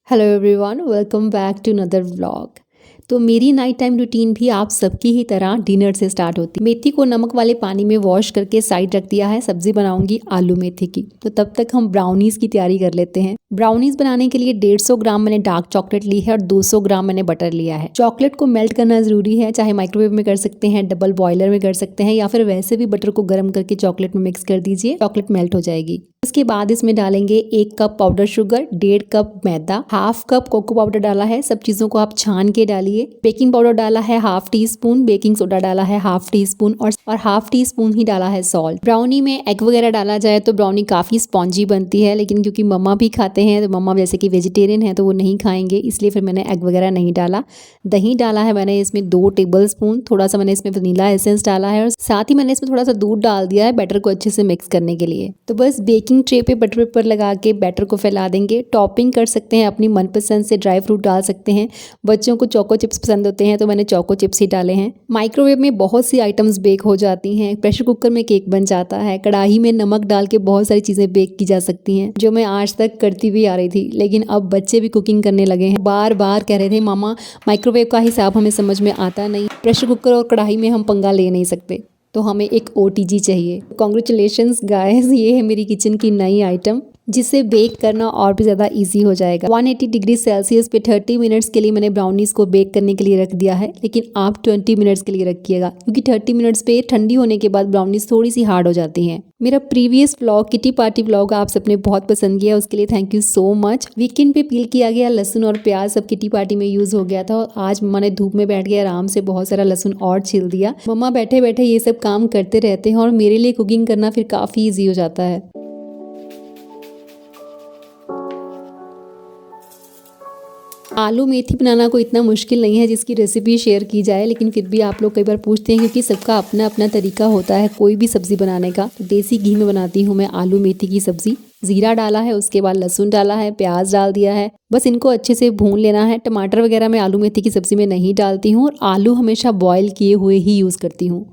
Hello everyone, welcome back to another vlog. तो मेरी night time routine भी आप सबकी ही तरह डिनर से स्टार्ट होती है। मेथी को नमक वाले पानी में वॉश करके साइड रख दिया है। सब्जी बनाऊंगी आलू मेथी की, तो तब तक हम ब्राउनीज की तैयारी कर लेते हैं। ब्राउनीज बनाने के लिए 150 ग्राम मैंने डार्क चॉकलेट ली है और 200 ग्राम मैंने बटर लिया है। चॉकलेट को मेल्ट करना जरूरी है, चाहे माइक्रोवेव में कर सकते हैं, डबल बॉयलर में कर सकते हैं, या फिर वैसे भी बटर को गर्म करके चॉकलेट में मिक्स कर दीजिए, चॉकलेट मेल्ट हो जाएगी। उसके बाद इसमें डालेंगे 1 कप पाउडर शुगर, 1.5 कप मैदा, हाफ कप कोको पाउडर डाला है। सब चीजों को आप छान के डालिए। बेकिंग पाउडर डाला है half tea spoon, baking soda डाला है हाफ टी स्पून और हाफ टी स्पून ही डाला है सॉल्ट। ब्राउनी में एग वगैरह डाला जाए तो ब्राउनी काफी स्पॉन्जी बनती है, लेकिन क्योंकि मम्मा भी खाते हैं तो मम्मा जैसे कि वेजिटेरियन है तो वो नहीं खाएंगे, इसलिए फिर मैंने एग वगैरह नहीं डाला। दही डाला है मैंने इसमें 2 टेबल स्पून, थोड़ा सा मैंने इसमें वनीला एसेंस डाला है और साथ ही मैंने इसमें थोड़ा सा दूध डाल दिया है बैटर को अच्छे से मिक्स करने के लिए। तो बस बेकिंग ट्रे पे बटर पेपर लगा के बैटर को फैला देंगे। टॉपिंग कर सकते हैं अपनी मनपसंद से, ड्राई फ्रूट डाल सकते हैं। बच्चों को चोको चिप्स पसंद होते हैं तो मैंने चोको चिप्स ही डाले हैं। माइक्रोवेव में बहुत सी आइटम्स बेक हो जाती हैं। प्रेशर कुकर में केक बन जाता है। कढ़ाई में नमक डाल के बहुत सारी चीजें बेक की जा सकती हैं, जो मैं आज तक करती भी आ रही थी, लेकिन अब बच्चे भी कुकिंग करने लगे हैं। बार बार कह रहे थे मामा माइक्रोवेव का हिसाब हमें समझ में आता नहीं, प्रेशर कुकर और कढ़ाई में हम पंगा ले नहीं सकते, तो हमें एक OTG चाहिए। कॉन्ग्रेचुलेशंस गाइस, ये है मेरी किचन की नई आइटम, जिससे बेक करना और भी ज़्यादा इजी हो जाएगा। 180 डिग्री सेल्सियस पे 30 मिनट्स के लिए मैंने ब्राउनीज को बेक करने के लिए रख दिया है, लेकिन आप 20 मिनट्स के लिए रखिएगा, क्योंकि 30 मिनट्स पे ठंडी होने के बाद ब्राउनीज थोड़ी सी हार्ड हो जाती हैं। मेरा previous vlog kitty party vlog आप सबने बहुत पसंद किया, उसके लिए thank you so much. Weekend पे पील किया गया लहसुन और प्याज सब किटी पार्टी में यूज हो गया था और आज मम्मा ने धूप में बैठ के आराम से बहुत सारा लहसुन और छील दिया। मम्मा बैठे बैठे ये सब काम करते रहते हैं और मेरे लिए कुकिंग करना फिर काफ़ी ईजी हो जाता है। आलू मेथी बनाना कोई इतना मुश्किल नहीं है जिसकी रेसिपी शेयर की जाए, लेकिन फिर भी आप लोग कई बार पूछते हैं, क्योंकि सबका अपना अपना तरीका होता है कोई भी सब्जी बनाने का। तो देसी घी में बनाती हूँ मैं आलू मेथी की सब्जी। जीरा डाला है, उसके बाद लहसुन डाला है, प्याज डाल दिया है, बस इनको अच्छे से भून लेना है। टमाटर वगैरह मैं आलू मेथी की सब्जी में नहीं डालती हूँ और आलू हमेशा बॉयल किए हुए ही यूज़ करती हूँ।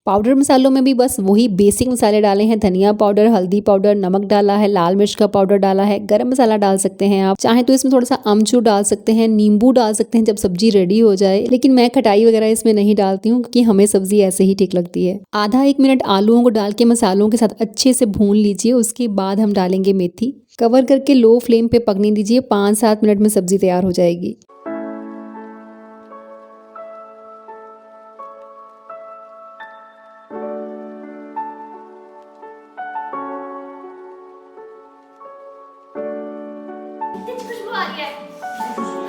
पाउडर मसालों में भी बस वही बेसिक मसाले डाले हैं। धनिया पाउडर, हल्दी पाउडर, नमक डाला है, लाल मिर्च का पाउडर डाला है, गरम मसाला डाल सकते हैं आप चाहे तो इसमें थोड़ा सा अमचूर डाल सकते हैं, नींबू डाल सकते हैं जब सब्जी रेडी हो जाए, लेकिन मैं खटाई वगैरह इसमें नहीं डालती हूँ क्योंकि हमें सब्जी ऐसे ही ठीक लगती है। आधा 1 मिनट आलूओं को डाल के मसालों के साथ अच्छे से भून लीजिए। उसके बाद हम डालेंगे मेथी। कवर करके लो फ्लेम पे पकने दीजिए। 5-7 मिनट में सब्जी तैयार हो जाएगी। खुशबू आ रही है।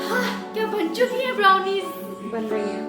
हाँ, क्या बन चुकी है ब्राउनीज? बन रही है।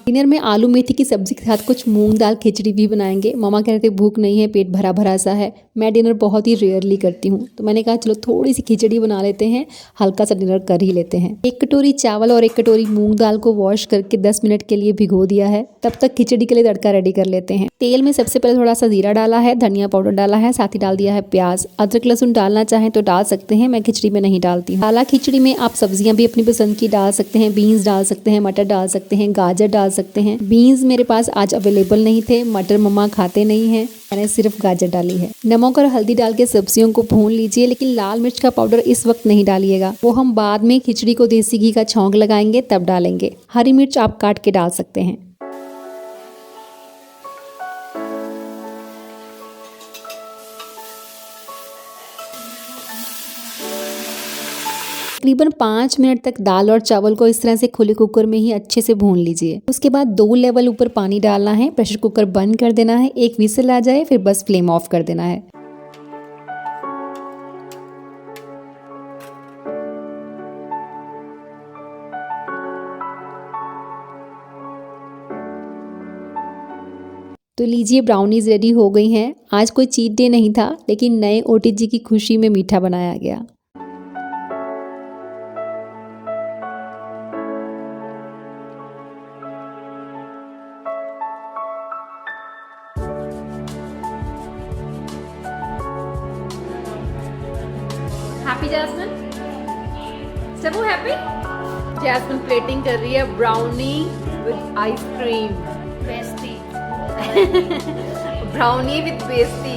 डिनर में आलू मेथी की सब्जी के साथ कुछ मूंग दाल खिचड़ी भी बनाएंगे। मामा कह रहे थे भूख नहीं है, पेट भरा भरा सा है। मैं डिनर बहुत ही रेयरली करती हूँ, तो मैंने कहा चलो थोड़ी सी खिचड़ी बना लेते हैं, हल्का सा डिनर कर ही लेते हैं। 1 कटोरी चावल और 1 कटोरी मूंग दाल को वॉश करके 10 मिनट के लिए भिगो दिया है। तब तक खिचड़ी के लिए तड़का रेडी कर लेते हैं। तेल में सबसे पहले थोड़ा सा जीरा डाला है, धनिया पाउडर डाला है, साथ ही डाल दिया है प्याज। अदरक लहसुन डालना चाहें तो डाल सकते हैं, मैं खिचड़ी में नहीं डालती हूँ। दाला खिचड़ी में आप सब्जियां भी अपनी पसंद की डाल सकते हैं। बीन्स डाल सकते हैं, मटर डाल सकते हैं, गाजर डाल सकते हैं। बीन्स मेरे पास आज अवेलेबल नहीं थे, मटर मम्मा खाते नहीं हैं, मैंने सिर्फ गाजर डाली है। नमक और हल्दी डाल के सब्जियों को भून लीजिए, लेकिन लाल मिर्च का पाउडर इस वक्त नहीं डालिएगा, वो हम बाद में खिचड़ी को देसी घी का छौंक लगाएंगे तब डालेंगे। हरी मिर्च आप काट के डाल सकते हैं। तकरीबन 5 मिनट तक दाल और चावल को इस तरह से खुले कुकर में ही अच्छे से भून लीजिए। उसके बाद 2 लेवल ऊपर पानी डालना है, प्रेशर कुकर बंद कर देना है, 1 विसल आ जाए फिर बस फ्लेम ऑफ कर देना है। तो लीजिए ब्राउनीज रेडी हो गई हैं। आज कोई चीट डे नहीं था, लेकिन नए OTG की खुशी में मीठा बनाया गया। Happy Jasmine? Sabu happy? Jasmine plating कर रही है brownie with ice cream. Bestie. Brownie with bestie.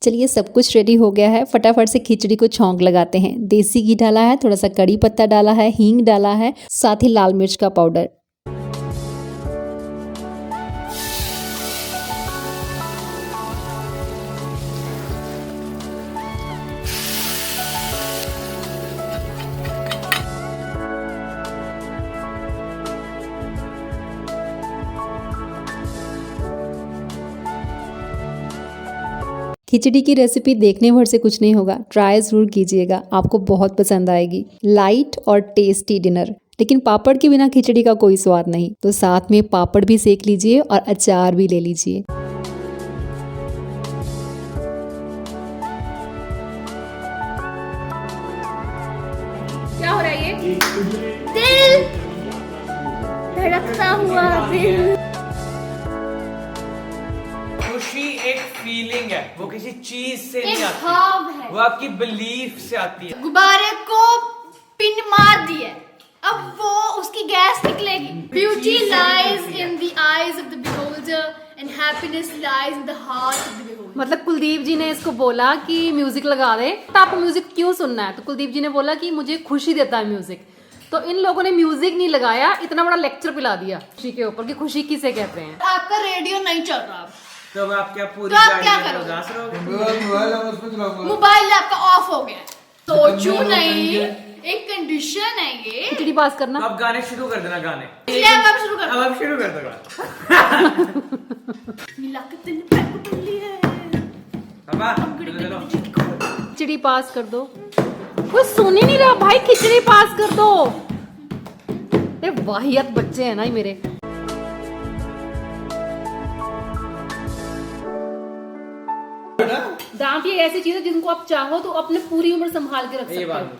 चलिए सब कुछ रेडी हो गया है, फटाफट से खिचड़ी को छौंक लगाते हैं। देसी घी डाला है, थोड़ा सा कड़ी पत्ता डाला है, हींग डाला है, साथ ही लाल मिर्च का पाउडर। खिचड़ी की रेसिपी देखने भर से कुछ नहीं होगा, ट्राई ज़रूर कीजिएगा, आपको बहुत पसंद आएगी। लाइट और टेस्टी डिनर, लेकिन पापड़ के बिना खिचड़ी का कोई स्वाद नहीं, तो साथ में पापड़ भी सेक लीजिए और अचार भी ले लीजिए। क्या हो रहा है ये? दिल धड़कता हुआ दिल। खुशी एक फीलिंग है, वो किसी चीज से नहीं एक आती, भाव है। वो आपकी बिलीफ से आती है। गुब्बारे को पिन मार दिए, अब वो उसकी गैस निकलेगी। Beauty lies in the eyes of the beholder and happiness lies in the heart of the beholder. मतलब कुलदीप जी ने इसको बोला कि म्यूजिक लगा दे, तो आपको म्यूजिक क्यों सुनना है? तो कुलदीप जी ने बोला कि मुझे खुशी देता है म्यूजिक। तो इन लोगों ने म्यूजिक नहीं लगाया, इतना बड़ा लेक्चर पिला दिया खुशी के ऊपर कि खुशी किसे कहते हैं। आपका रेडियो नहीं चल रहा, तो अब आप क्या पूरी तो आप गाड़ी क्या में करोगे? उदास रहोगे? मोबाइल आपका ऑफ हो गया। सोचू नहीं, एक कंडीशन है ये। खिचड़ी पास करना। तो अब गाने शुरू कर देना, गाने इसलिए अब आप शुरू अब करो। आप शुरू कर दो। मिला के तेने पैर को टूट ली है। चलो खिचड़ी पास कर दो। कोई सुन ही नहीं रहा भाई, खिचड़ी पास कर दो। ये वाहियत बच्चे हैं ना ये मेरे। दांत ये ऐसी चीज है जिनको आप चाहो तो अपने पूरी उम्र संभाल के रख ये सकते बात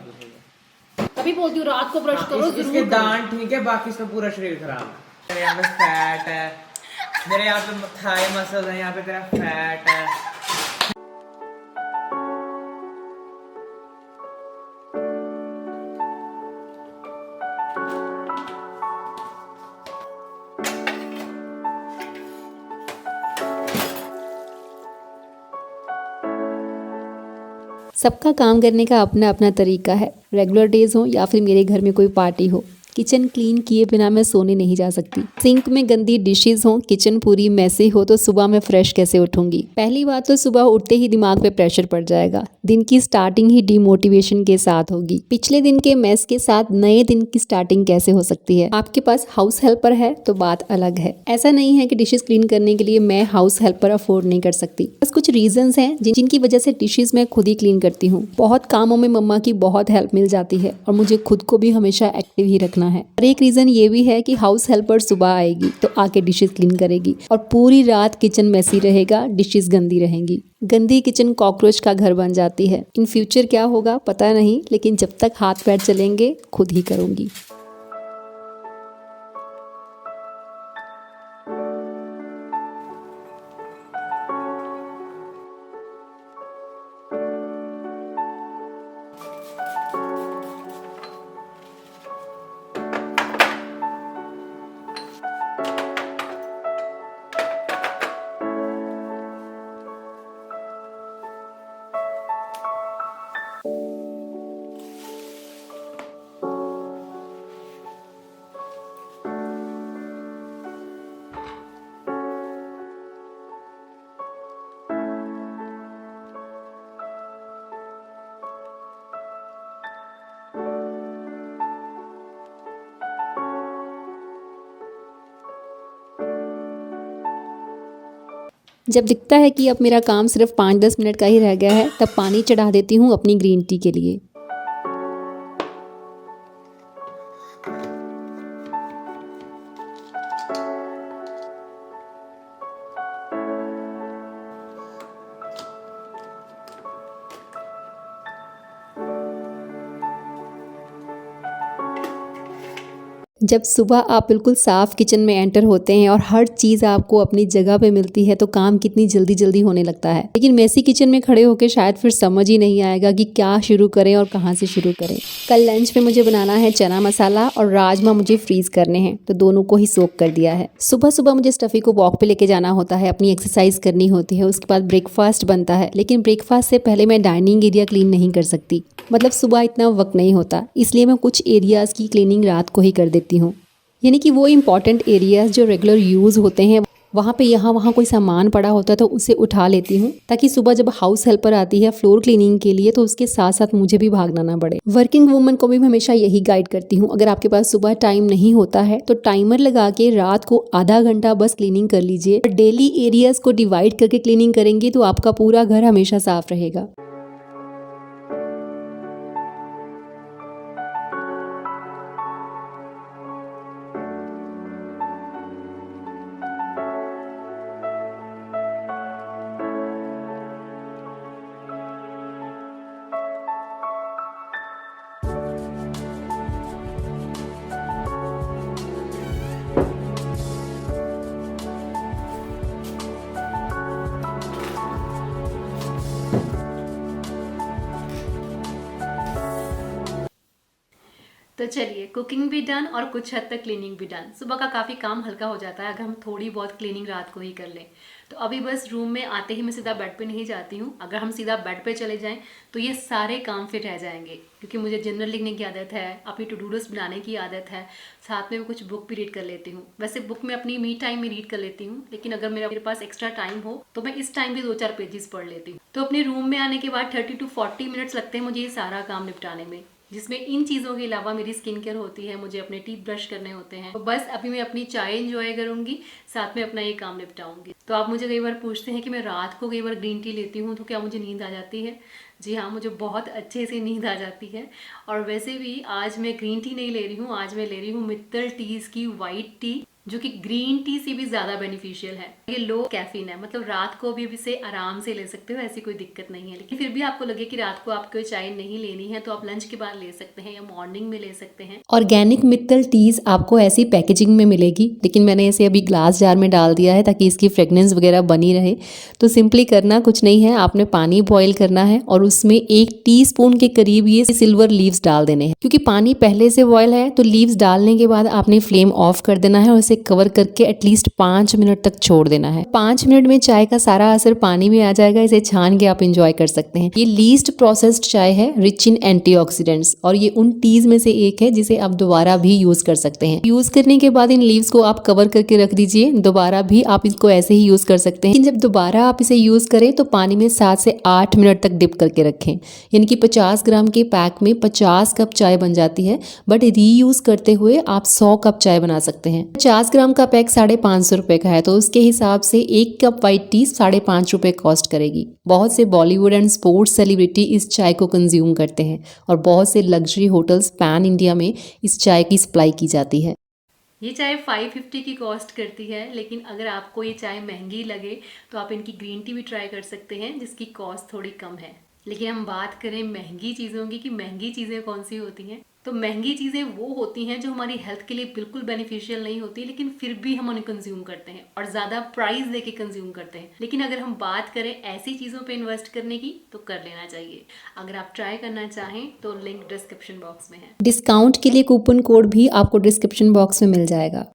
हो। तभी बोलती हूँ रात को ब्रश करो इसके जरूर। दांत ठीक है, बाकी इसका पूरा शरीर खराब है। मेरे यहाँ पे फैट है, मेरे यहाँ पे थाई मसल्स है, यहाँ पे तेरा फैट है। सबका काम करने का अपना अपना तरीका है। रेगुलर डेज हो या फिर मेरे घर में कोई पार्टी हो, किचन क्लीन किए बिना मैं सोने नहीं जा सकती। सिंक में गंदी डिशेस हो, किचन पूरी मैसी हो तो सुबह मैं फ्रेश कैसे उठूंगी? पहली बात तो सुबह उठते ही दिमाग पे प्रेशर पड़ जाएगा, दिन की स्टार्टिंग ही डिमोटिवेशन के साथ होगी। पिछले दिन के मैस के साथ नए दिन की स्टार्टिंग कैसे हो सकती है? आपके पास हाउस हेल्पर है तो बात अलग है। ऐसा नहीं है कि डिशेस क्लीन करने के लिए मैं हाउस हेल्पर अफोर्ड नहीं कर सकती, बस कुछ रीजंस हैं जिनकी वजह से डिशेस मैं खुद ही क्लीन करती हूँ। बहुत कामों में मम्मा की बहुत हेल्प मिल जाती है और मुझे खुद को भी हमेशा एक्टिव ही रखना है। और एक रीजन ये भी है कि हाउस हेल्पर सुबह आएगी तो आके डिशेस क्लीन करेगी और पूरी रात किचन मैसी रहेगा, डिशेस गंदी रहेंगी। गंदी किचन कॉकरोच का घर बन जाती है। इन फ्यूचर क्या होगा पता नहीं, लेकिन जब तक हाथ पैर चलेंगे खुद ही करूंगी। जब दिखता है कि अब मेरा काम सिर्फ 5-10 मिनट का ही रह गया है, तब पानी चढ़ा देती हूँ अपनी ग्रीन टी के लिए। जब सुबह आप बिल्कुल साफ़ किचन में एंटर होते हैं और हर चीज़ आपको अपनी जगह पे मिलती है तो काम कितनी जल्दी जल्दी होने लगता है। लेकिन मेसी किचन में खड़े होकर शायद फिर समझ ही नहीं आएगा कि क्या शुरू करें और कहाँ से शुरू करें। कल लंच में मुझे बनाना है चना मसाला और राजमा मुझे फ्रीज़ करने हैं, तो दोनों को ही सोक कर दिया है। सुबह सुबह मुझे स्टफ़ी को वॉक पे लेके जाना होता है, अपनी एक्सरसाइज करनी होती है, उसके बाद ब्रेकफास्ट बनता है। लेकिन ब्रेकफास्ट से पहले मैं डाइनिंग एरिया क्लीन नहीं कर सकती, मतलब सुबह इतना वक्त नहीं होता, इसलिए मैं कुछ एरियाज़ की क्लीनिंग रात को ही कर देती हूँ। यानी कि वो इम्पॉर्टेंट एरियाज़ जो रेगुलर यूज़ होते हैं वहाँ पे यहाँ वहाँ कोई सामान पड़ा होता है तो उसे उठा लेती हूँ, ताकि सुबह जब हाउस हेल्पर आती है फ्लोर क्लीनिंग के लिए तो उसके साथ साथ मुझे भी भागना ना पड़े। वर्किंग वुमन को भी मैं हमेशा यही गाइड करती हूँ, अगर आपके पास सुबह टाइम नहीं होता है तो टाइमर लगा के रात को आधा घंटा बस क्लीनिंग कर लीजिए। डेली एरियाज़ को डिवाइड करके क्लीनिंग करेंगे तो आपका पूरा घर हमेशा साफ रहेगा। तो चलिए, कुकिंग भी डन और कुछ हद तक क्लीनिंग भी डन। सुबह का काफ़ी काम हल्का हो जाता है अगर हम थोड़ी बहुत क्लीनिंग रात को ही कर लें। तो अभी बस रूम में आते ही मैं सीधा बेड पे नहीं जाती हूँ। अगर हम सीधा बेड पे चले जाएं तो ये सारे काम फिर रह जाएंगे, क्योंकि मुझे जर्नल लिखने की आदत है, अपनी टू डू लिस्ट बनाने की आदत है, साथ में मैं कुछ बुक भी रीड कर लेती हूँ। वैसे बुक में अपनी मी टाइम में रीड कर लेती हूँ, लेकिन अगर मेरे पास एक्स्ट्रा टाइम हो तो मैं इस टाइम भी 2-4 पेजेस पढ़ लेती हूँ। तो अपने रूम में आने के बाद 30 to 40 मिनट्स लगते हैं मुझे ये सारा काम निपटाने में, जिसमें इन चीज़ों के अलावा मेरी स्किन केयर होती है, मुझे अपने टीथ ब्रश करने होते हैं। तो बस अभी मैं अपनी चाय एंजॉय करूंगी, साथ में अपना ये काम निपटाऊंगी। तो आप मुझे कई बार पूछते हैं कि मैं रात को कई बार ग्रीन टी लेती हूँ तो क्या मुझे नींद आ जाती है? जी हाँ, मुझे बहुत अच्छे से नींद आ जाती है। और वैसे भी आज मैं ग्रीन टी नहीं ले रही हूँ, आज मैं ले रही हूँ मित्तल टीज की वाइट टी, जो कि ग्रीन टी से भी ज़्यादा बेनिफिशियल है। ये लो कैफीन है, मतलब रात को भी इसे आराम से ले सकते हो, ऐसी कोई दिक्कत नहीं है। लेकिन फिर भी आपको लगे कि रात को आपको चाय नहीं लेनी है तो आप लंच के बाद ले सकते हैं या मॉर्निंग में ले सकते हैं। ऑर्गेनिक मित्तल टीज आपको ऐसी पैकेजिंग में मिलेगी, लेकिन मैंने इसे अभी ग्लास जार में डाल दिया है ताकि इसकी फ्रेगनेंस वगैरह बनी रहे। तो सिंपली करना कुछ नहीं है, आपने पानी बॉईल करना है और उसमें 1 टीस्पून के करीब ये सिल्वर लीव्स डाल देने हैं। क्योंकि पानी पहले से बॉयल है तो लीव्स डालने के बाद आपने फ्लेम ऑफ कर देना है और इसे कवर करके एटलीस्ट 5 मिनट तक छोड़ देना है। 5 मिनट में चाय का सारा असर पानी में आ जाएगा, इसे छान के आप इंजॉय कर सकते हैं। ये लीस्ट प्रोसेस्ड चाय है, रिच इन एंटीऑक्सीडेंट्स, और ये उन टीज में से एक है जिसे आप दोबारा भी यूज कर सकते हैं। यूज करने के बाद इन लीव्स को आप कवर करके रख दीजिए, दोबारा भी आप इसको ऐसे ही यूज कर सकते हैं। लेकिन जब दोबारा आप इसे यूज करें तो पानी में 7 से 8 मिनट तक डिप करके रखें। यानी कि 50 ग्राम के पैक में 50 कप चाय बन जाती है, बट रीयूज करते हुए आप 100 कप चाय बना सकते हैं। 50 ग्राम का पैक 550 रुपए का है, तो उसके हिसाब से 1 कप वाइट टी 5.5 रुपए कॉस्ट करेगी। बहुत से बॉलीवुड एंड स्पोर्ट्स सेलिब्रिटी इस चाय को कंज्यूम करते हैं और बहुत से लग्जरी होटल्स पैन इंडिया में इस चाय की सप्लाई की जाती है। ये चाय 550 की कॉस्ट करती है, लेकिन अगर आपको ये चाय महंगी लगे तो आप इनकी ग्रीन टी भी ट्राई कर सकते हैं, जिसकी कॉस्ट थोड़ी कम है। लेकिन हम बात करें महंगी चीज़ों की कि महंगी चीज़ें कौन सी होती हैं, तो महंगी चीज़ें वो होती हैं जो हमारी हेल्थ के लिए बिल्कुल बेनिफिशियल नहीं होती, लेकिन फिर भी हम उन्हें कंज्यूम करते हैं और ज़्यादा प्राइस देके कंज्यूम करते हैं। लेकिन अगर हम बात करें ऐसी चीज़ों पे इन्वेस्ट करने की तो कर लेना चाहिए। अगर आप ट्राई करना चाहें तो लिंक डिस्क्रिप्शन बॉक्स में है। डिस्काउंट के लिए कूपन कोड भी आपको डिस्क्रिप्शन बॉक्स में मिल जाएगा।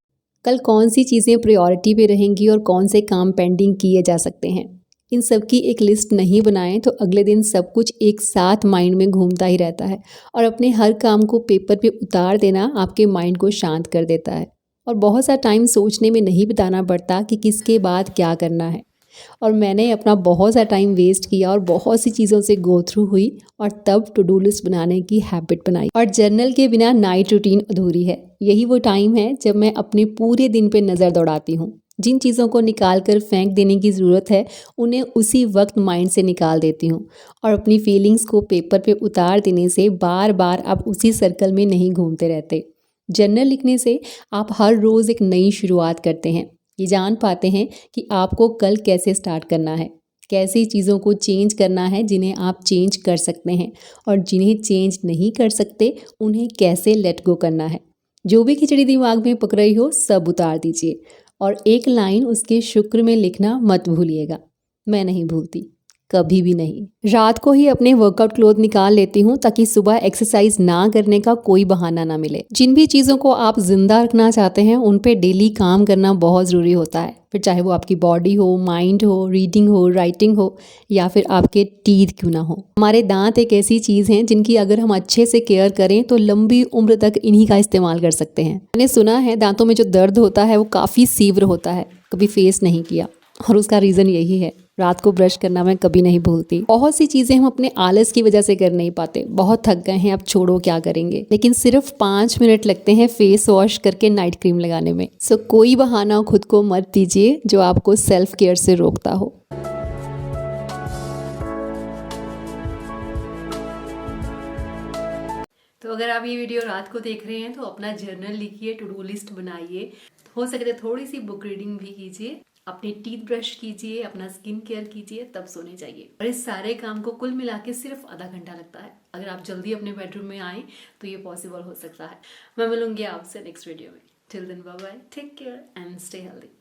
कल कौन सी चीज़ें प्रायोरिटी पे रहेंगी और कौन से काम पेंडिंग किए जा सकते हैं, इन सब की एक लिस्ट नहीं बनाएं तो अगले दिन सब कुछ एक साथ माइंड में घूमता ही रहता है, और अपने हर काम को पेपर पे उतार देना आपके माइंड को शांत कर देता है और बहुत सा टाइम सोचने में नहीं बिताना पड़ता कि किसके बाद क्या करना है। और मैंने अपना बहुत सा टाइम वेस्ट किया और बहुत सी चीज़ों से गो थ्रू हुई और तब टू डू लिस्ट बनाने की हैबिट बनाई। और जर्नल के बिना नाइट रूटीन अधूरी है। यही वो टाइम है जब मैं अपने पूरे दिन पे नज़र दौड़ाती हूँ। जिन चीज़ों को निकाल कर फेंक देने की ज़रूरत है उन्हें उसी वक्त माइंड से निकाल देती हूँ, और अपनी फीलिंग्स को पेपर पे उतार देने से बार बार आप उसी सर्कल में नहीं घूमते रहते। जर्नल लिखने से आप हर रोज़ एक नई शुरुआत करते हैं। ये जान पाते हैं कि आपको कल कैसे स्टार्ट करना है, कैसी चीज़ों को चेंज करना है जिन्हें आप चेंज कर सकते हैं, और जिन्हें चेंज नहीं कर सकते उन्हें कैसे लेट गो करना है। जो भी खिचड़ी दिमाग में पक रही हो सब उतार दीजिए और एक लाइन उसके शुक्र में लिखना मत भूलिएगा। मैं नहीं भूलती, कभी भी नहीं। रात को ही अपने वर्कआउट क्लोथ निकाल लेती हूँ ताकि सुबह एक्सरसाइज ना करने का कोई बहाना ना मिले। जिन भी चीज़ों को आप जिंदा रखना चाहते हैं उन पे डेली काम करना बहुत ज़रूरी होता है, फिर चाहे वो आपकी बॉडी हो, माइंड हो, रीडिंग हो, राइटिंग हो या फिर आपके टीथ क्यों ना हो। हमारे दांत एक ऐसी चीज़ है जिनकी अगर हम अच्छे से केयर करें तो लंबी उम्र तक इन्हीं का इस्तेमाल कर सकते हैं। मैंने सुना है दांतों में जो दर्द होता है वो काफ़ी तीव्र होता है, कभी फेस नहीं किया और उसका रीज़न यही है, रात को ब्रश करना मैं कभी नहीं भूलती। बहुत सी चीज़ें हम अपने आलस की वजह से कर नहीं पाते, बहुत थक गए हैं अब छोड़ो क्या करेंगे, लेकिन सिर्फ 5 मिनट लगते हैं फेस वॉश करके नाइट क्रीम लगाने में। सो कोई बहाना खुद को मत दीजिए जो आपको सेल्फ केयर से रोकता हो। तो अगर आप ये वीडियो रात को देख रहे हैं तो अपना जर्नल लिखिए, टू डू लिस्ट बनाइए, हो सके तो थोड़ी सी बुक रीडिंग भी कीजिए, अपने टीथ ब्रश कीजिए, अपना स्किन केयर कीजिए, तब सोने जाइए। और इस सारे काम को कुल मिला के सिर्फ आधा घंटा लगता है। अगर आप जल्दी अपने बेडरूम में आए तो ये पॉसिबल हो सकता है। मैं मिलूंगी आपसे नेक्स्ट वीडियो में। Till then bye bye, take care and stay healthy.